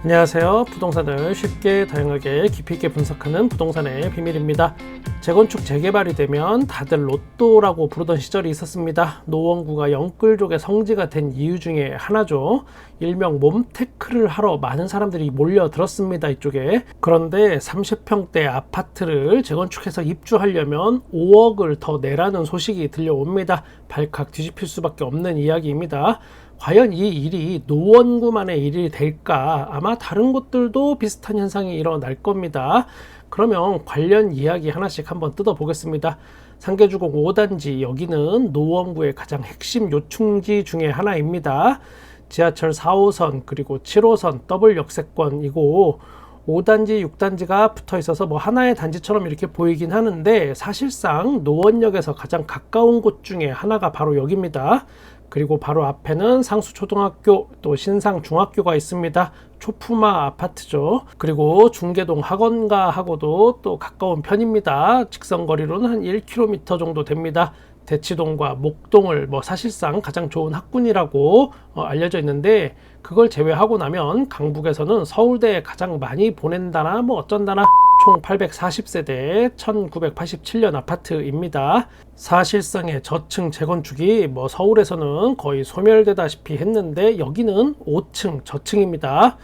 안녕하세요. 부동산을 쉽게 다양하게 깊이 있게 분석하는 부동산의 비밀입니다. 재건축 재개발이 되면 다들 로또라고 부르던 시절이 있었습니다. 노원구가 영끌족의 성지가 된 이유 중에 하나죠. 일명 몸테크를 하러 많은 사람들이 몰려들었습니다. 이쪽에. 그런데 30평대 아파트를 재건축해서 입주하려면 5억을 더 내라는 소식이 들려옵니다. 발칵 뒤집힐 수밖에 없는 이야기입니다. 과연 이 일이 노원구만의 일이 될까? 아마 다른 곳들도 비슷한 현상이 일어날 겁니다. 그러면 관련 이야기 하나씩 한번 뜯어보겠습니다. 상계주공 5단지, 여기는 노원구의 가장 핵심 요충지 중에 하나입니다. 지하철 4호선 그리고 7호선 더블 역세권이고 5단지, 6단지가 붙어 있어서 뭐 하나의 단지처럼 이렇게 보이긴 하는데 사실상 노원역에서 가장 가까운 곳 중에 하나가 바로 여기입니다. 그리고 바로 앞에는 상수초등학교 또 신상중학교가 있습니다. 초품화 아파트죠. 그리고 중계동 학원가하고도 또 가까운 편입니다. 직선거리로는 한 1km 정도 됩니다. 대치동과 목동을 사실상 가장 좋은 학군이라고 알려져 있는데 그걸 제외하고 나면 강북에서는 서울대에 가장 많이 보낸다나 어쩐다나 총 840세대 1987년 아파트입니다. 사실상의 저층 재건축이 서울에서는 거의 소멸되다시피 했는데 여기는 5층 저층입니다.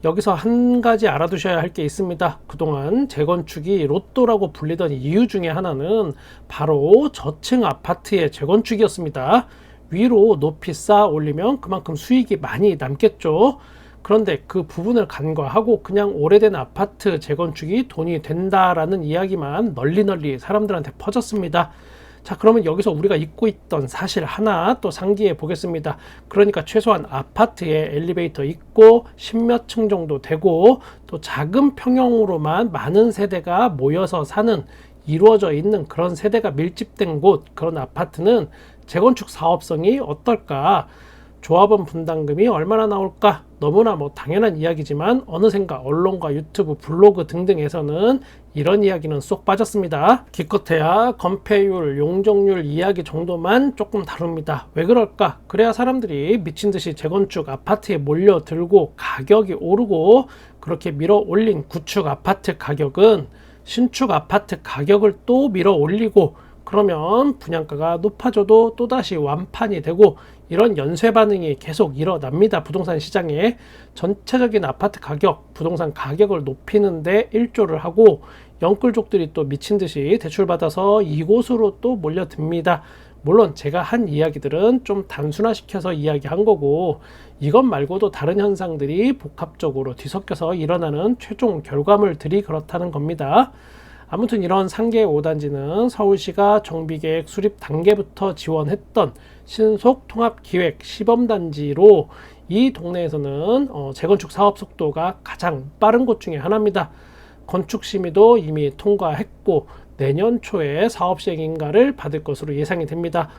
여기서 한 가지 알아두셔야 할 게 있습니다. 그동안 재건축이 로또라고 불리던 이유 중에 하나는 바로 저층 아파트의 재건축이었습니다. 위로 높이 쌓아 올리면 그만큼 수익이 많이 남겠죠. 그런데 그 부분을 간과하고 그냥 오래된 아파트 재건축이 돈이 된다라는 이야기만 널리 사람들한테 퍼졌습니다. 자, 그러면 여기서 우리가 잊고 있던 사실 하나 또 상기해 보겠습니다. 그러니까 최소한 아파트에 엘리베이터 있고 10몇 층 정도 되고 또 작은 평형으로만 많은 세대가 모여서 사는 이루어져 있는 그런 세대가 밀집된 곳, 그런 아파트는 재건축 사업성이 어떨까? 조합원 분담금이 얼마나 나올까? 너무나 당연한 이야기지만 어느샌가 언론과 유튜브, 블로그 등등에서는 이런 이야기는 쏙 빠졌습니다. 기껏해야 건폐율, 용적률 이야기 정도만 조금 다룹니다. 왜 그럴까? 그래야 사람들이 미친듯이 재건축 아파트에 몰려들고 가격이 오르고 그렇게 밀어 올린 구축 아파트 가격은 신축 아파트 가격을 또 밀어 올리고 그러면 분양가가 높아져도 또다시 완판이 되고 이런 연쇄 반응이 계속 일어납니다. 부동산 시장에 전체적인 아파트 가격, 부동산 가격을 높이는데 일조를 하고 영끌족들이 또 미친듯이 대출받아서 이곳으로 또 몰려듭니다. 물론 제가 한 이야기들은 좀 단순화시켜서 이야기한 거고 이것 말고도 다른 현상들이 복합적으로 뒤섞여서 일어나는 최종 결과물들이 그렇다는 겁니다. 아무튼 이런 상계 5단지는 서울시가 정비계획 수립 단계부터 지원했던 신속통합기획 시범단지로 이 동네에서는 재건축 사업 속도가 가장 빠른 곳 중에 하나입니다. 건축심의도 이미 통과했고 내년 초에 사업시행인가를 받을 것으로 예상이 됩니다.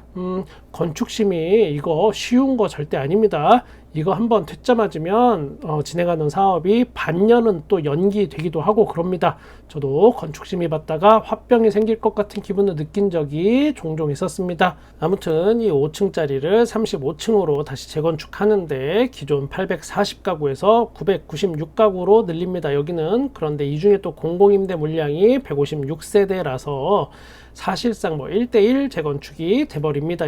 건축심의 이거 쉬운 거 절대 아닙니다. 이거 한번 퇴짜 맞으면 진행하는 사업이 반년은 또 연기되기도 하고 그럽니다. 저도 건축심의 받다가 화병이 생길 것 같은 기분을 느낀 적이 종종 있었습니다. 아무튼 이 5층짜리를 35층으로 다시 재건축하는데 기존 840가구에서 996가구로 늘립니다. 여기는. 그런데 이 중에 또 공공임대 물량이 156세대라서 사실상 1대1 재건축이 돼버립니다.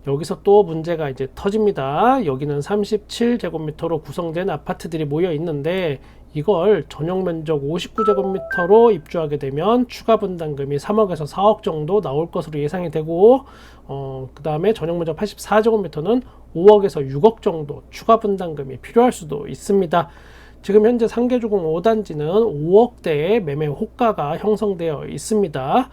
여기서 또 문제가 이제 터집니다. 여기는 37제곱미터로 구성된 아파트들이 모여 있는데 이걸 전용 면적 59제곱미터로 입주하게 되면 추가 분담금이 3억에서 4억 정도 나올 것으로 예상이 되고 그 다음에 전용 면적 84제곱미터는 5억에서 6억 정도 추가 분담금이 필요할 수도 있습니다. 지금 현재 상계주공 5단지는 5억대의 매매 호가가 형성되어 있습니다.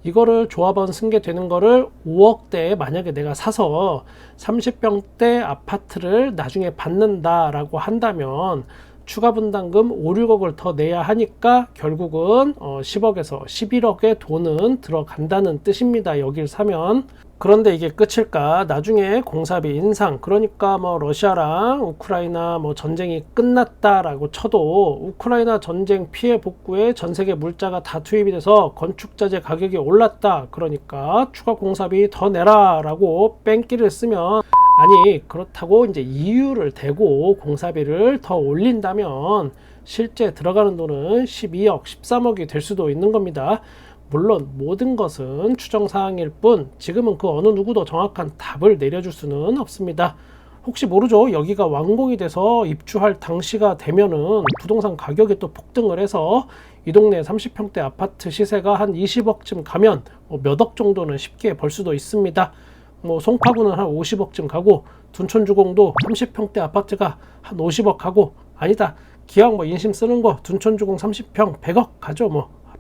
이거를 조합원 승계되는 거를 5억대에 만약에 내가 사서 30평대 아파트를 나중에 받는다라고 한다면 추가 분담금 5, 6억을 더 내야 하니까 결국은 10억에서 11억의 돈은 들어간다는 뜻입니다. 여길 사면. 그런데 이게 끝일까? 나중에 공사비 인상, 그러니까 러시아랑 우크라이나 전쟁이 끝났다라고 쳐도 우크라이나 전쟁 피해 복구에 전 세계 물자가 다 투입이 돼서 건축자재 가격이 올랐다. 그러니까 추가 공사비 더 내라 라고 뺑기를 쓰면 아니 그렇다고 이제 이유를 대고 공사비를 더 올린다면 실제 들어가는 돈은 12억, 13억이 될 수도 있는 겁니다. 물론 모든 것은 추정사항일 뿐 지금은 그 어느 누구도 정확한 답을 내려줄 수는 없습니다. 혹시 모르죠. 여기가 완공이 돼서 입주할 당시가 되면은 부동산 가격이 또 폭등을 해서 이 동네 30평대 아파트 시세가 한 20억쯤 가면 몇 억 정도는 쉽게 벌 수도 있습니다. 송파구는 한 50억쯤 가고 둔촌주공도 30평대 아파트가 한 50억 가고 아니다. 기왕 인심 쓰는 거 둔촌주공 30평 100억 가죠.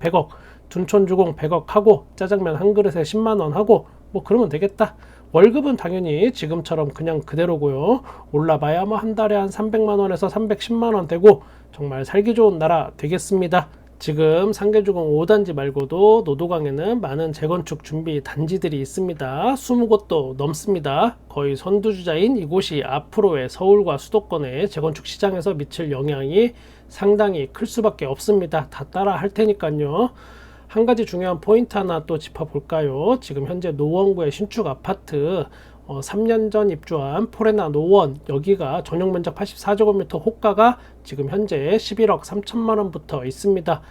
100억. 둔촌주공 100억 하고 짜장면 한 그릇에 10만원 하고 그러면 되겠다. 월급은 당연히 지금처럼 그냥 그대로고요. 올라봐야 한 달에 한 300만원에서 310만원 되고 정말 살기 좋은 나라 되겠습니다. 지금 상계주공 5단지 말고도 노도강에는 많은 재건축 준비 단지들이 있습니다. 20곳도 넘습니다. 거의 선두주자인 이곳이 앞으로의 서울과 수도권의 재건축 시장에서 미칠 영향이 상당히 클 수밖에 없습니다. 다 따라 할 테니까요. 한 가지 중요한 포인트 하나 또 짚어볼까요? 지금 현재 노원구의 신축 아파트 3년 전 입주한 포레나 노원, 여기가 전용 면적 84제곱미터 호가가 지금 현재 11억 3천만 원부터 있습니다.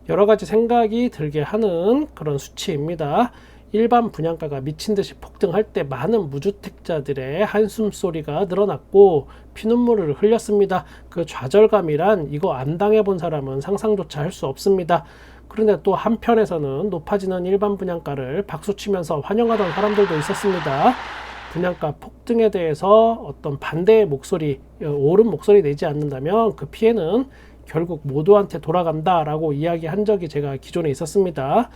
여러 가지 생각이 들게 하는 그런 수치입니다. 일반 분양가가 미친 듯이 폭등할 때 많은 무주택자들의 한숨 소리가 늘어났고 피눈물을 흘렸습니다. 그 좌절감이란 이거 안 당해본 사람은 상상조차 할 수 없습니다. 그런데 또 한편에서는 높아지는 일반 분양가를 박수치면서 환영하던 사람들도 있었습니다. 분양가 폭등에 대해서 어떤 반대의 목소리, 옳은 목소리 내지 않는다면 그 피해는 결국 모두한테 돌아간다라고 이야기한 적이 제가 기존에 있었습니다.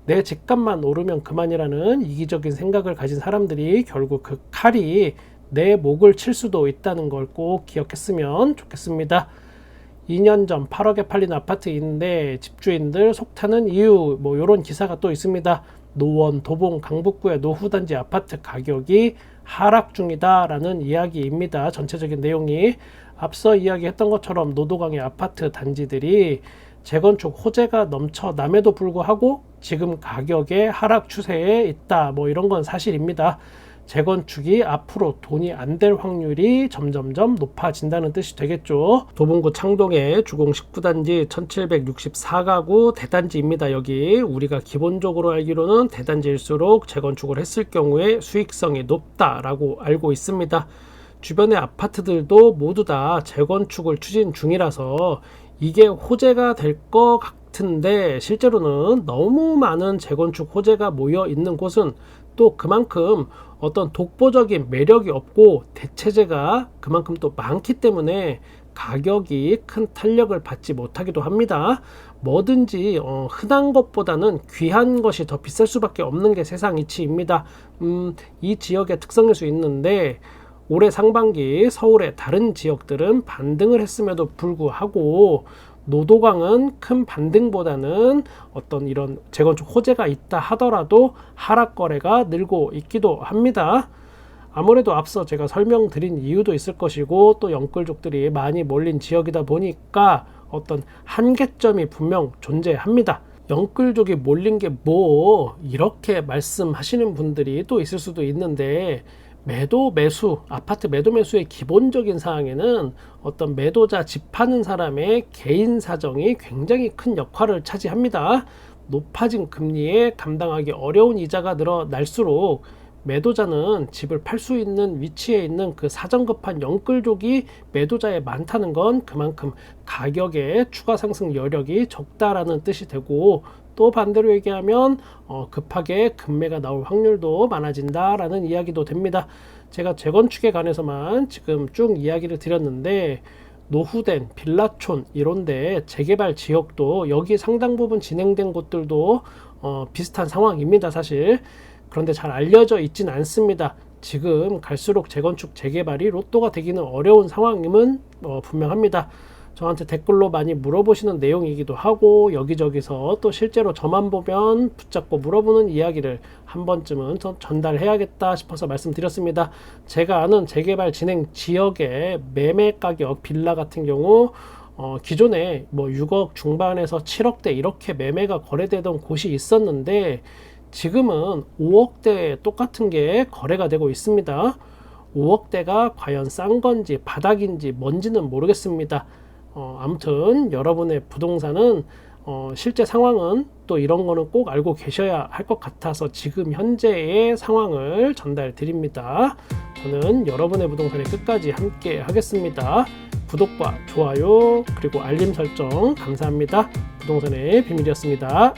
내 집값만 오르면 그만이라는 이기적인 생각을 가진 사람들이 결국 그 칼이 내 목을 칠 수도 있다는 걸 꼭 기억했으면 좋겠습니다. 2년 전 8억에 팔린 아파트인데 집주인들 속타는 이유 이런 기사가 또 있습니다. 노원, 도봉, 강북구의 노후단지 아파트 가격이 하락 중이다 라는 이야기입니다. 전체적인 내용이 앞서 이야기했던 것처럼 노도강의 아파트 단지들이 재건축 호재가 넘쳐남에도 불구하고 지금 가격의 하락 추세에 있다 이런 건 사실입니다. 재건축이 앞으로 돈이 안 될 확률이 점점점 높아진다는 뜻이 되겠죠. 도봉구 창동의 주공 19단지 1764가구 대단지입니다. 여기 우리가 기본적으로 알기로는 대단지일수록 재건축을 했을 경우에 수익성이 높다라고 알고 있습니다. 주변의 아파트들도 모두 다 재건축을 추진 중이라서 이게 호재가 될 것 같은데 실제로는 너무 많은 재건축 호재가 모여 있는 곳은 또 그만큼 어떤 독보적인 매력이 없고 대체재가 그만큼 또 많기 때문에 가격이 큰 탄력을 받지 못하기도 합니다. 뭐든지 흔한 것보다는 귀한 것이 더 비쌀 수밖에 없는 게 세상 이치입니다. 이 지역의 특성일 수 있는데 올해 상반기 서울의 다른 지역들은 반등을 했음에도 불구하고 노도강은 큰 반등보다는 어떤 이런 재건축 호재가 있다 하더라도 하락 거래가 늘고 있기도 합니다. 아무래도 앞서 제가 설명드린 이유도 있을 것이고 또 영끌족들이 많이 몰린 지역이다 보니까 어떤 한계점이 분명 존재합니다. 영끌족이 몰린 게 이렇게 말씀하시는 분들이 또 있을 수도 있는데 아파트 매도 매수의 기본적인 사항에는 어떤 매도자 집 파는 사람의 개인 사정이 굉장히 큰 역할을 차지합니다. 높아진 금리에 감당하기 어려운 이자가 늘어날수록 매도자는 집을 팔 수 있는 위치에 있는 그 사정급한 영끌족이 매도자에 많다는 건 그만큼 가격의 추가 상승 여력이 적다라는 뜻이 되고 또 반대로 얘기하면 급하게 급매가 나올 확률도 많아진다라는 이야기도 됩니다. 제가 재건축에 관해서만 지금 쭉 이야기를 드렸는데 노후된 빌라촌 이런데 재개발 지역도 여기 상당 부분 진행된 곳들도 비슷한 상황입니다. 사실 그런데 잘 알려져 있진 않습니다. 지금 갈수록 재건축 재개발이 로또가 되기는 어려운 상황임은 분명합니다. 저한테 댓글로 많이 물어보시는 내용이기도 하고 여기저기서 또 실제로 저만 보면 붙잡고 물어보는 이야기를 한 번쯤은 전달해야겠다 싶어서 말씀드렸습니다. 제가 아는 재개발 진행 지역의 매매 가격 빌라 같은 경우 기존에 6억 중반에서 7억대 이렇게 매매가 거래되던 곳이 있었는데 지금은 5억대 똑같은 게 거래가 되고 있습니다. 5억대가 과연 싼 건지 바닥인지 뭔지는 모르겠습니다. 아무튼 여러분의 부동산은 실제 상황은 또 이런 거는 꼭 알고 계셔야 할 것 같아서 지금 현재의 상황을 전달 드립니다. 저는 여러분의 부동산에 끝까지 함께 하겠습니다. 구독과 좋아요 그리고 알림 설정 감사합니다. 부동산의 비밀이었습니다.